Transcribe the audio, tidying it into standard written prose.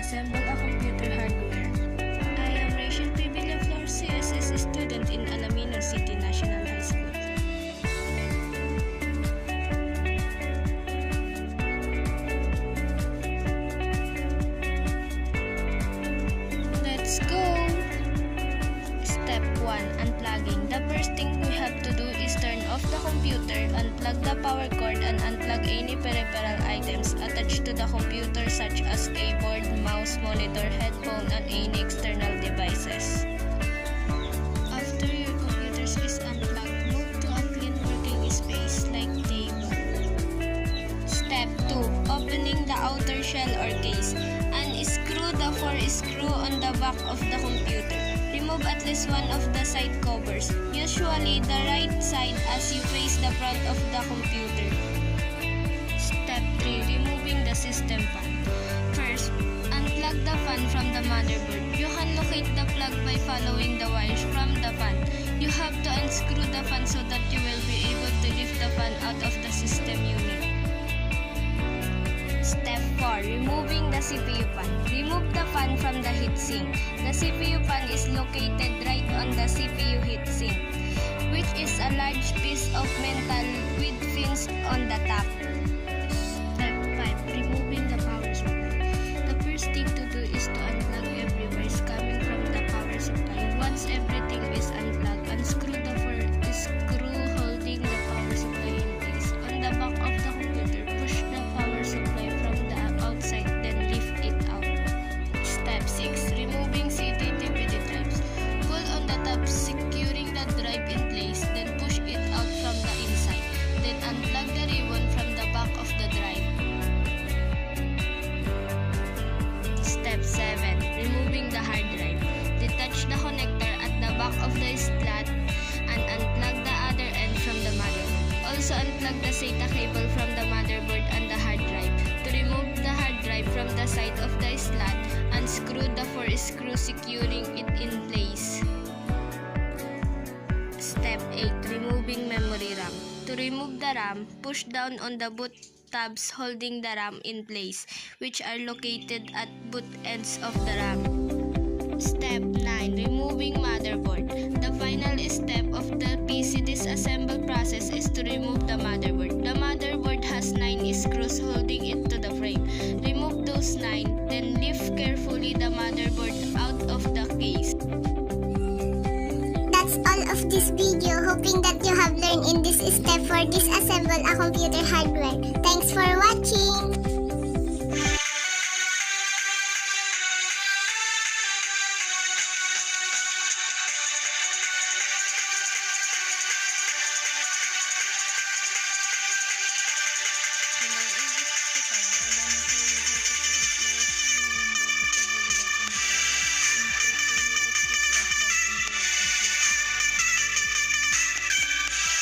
assemble a computer hardware. I am Rachel P. Villaflor, CSS student in Alaminos City National High School. Let's go! Step 1. Unplugging. The first thing we have to do is turn off the computer, unplug the power cord, and unplug any peripheral items attached to the computer such as keyboard, mouse, monitor, headphone, and any external devices. After your computer is unplugged, move to a clean working space like table. Step 2. Opening the outer shell or case. Unscrew the 4-screw on the back of the computer. Remove at least one of the side covers, usually the right side as you face the front of the computer. Step 3. Removing the system fan. First, unplug the fan from the motherboard. You can locate the plug by following the wires from the fan. You have to unscrew the fan so that you will be able to lift the fan out of the system unit. Step 4. Removing the CPU fan. Remove the fan from the heatsink. The CPU fan is located right on the CPU heatsink, which is a large piece of metal with fins on the top. Step 5. Removing the power supply. The first thing to do is to unplug every wires coming from the power supply. Once everything is unplugged, unscrew the 4-screw holding the power supply in place. On the back of the computer, push the power supply from the outside, then lift it out. Step 6. Removing CD/DVD drives. Pull on the tab securing the drive in place, then push it out from the inside. Then unplug the ribbon from the back of the drive. Step 7. Removing the hard drive. Detach the connector at the back of the slot and unplug the other end from the motherboard. Also unplug the SATA cable from the motherboard and the hard drive. To remove the hard drive from the side of the slot, unscrew the 4-screw securing it in place. Step 8. Removing memory RAM. To remove the RAM, push down on the boot tabs holding the RAM in place, which are located at both ends of the RAM. Step 9. Removing motherboard. The final step of the PC disassemble process is to remove the motherboard. The motherboard has 9 screws holding it to the frame. Remove those 9, then lift carefully the motherboard out of the case. That's all of this video. Hoping that you have learned in this step for disassemble a computer hardware. Thanks for watching.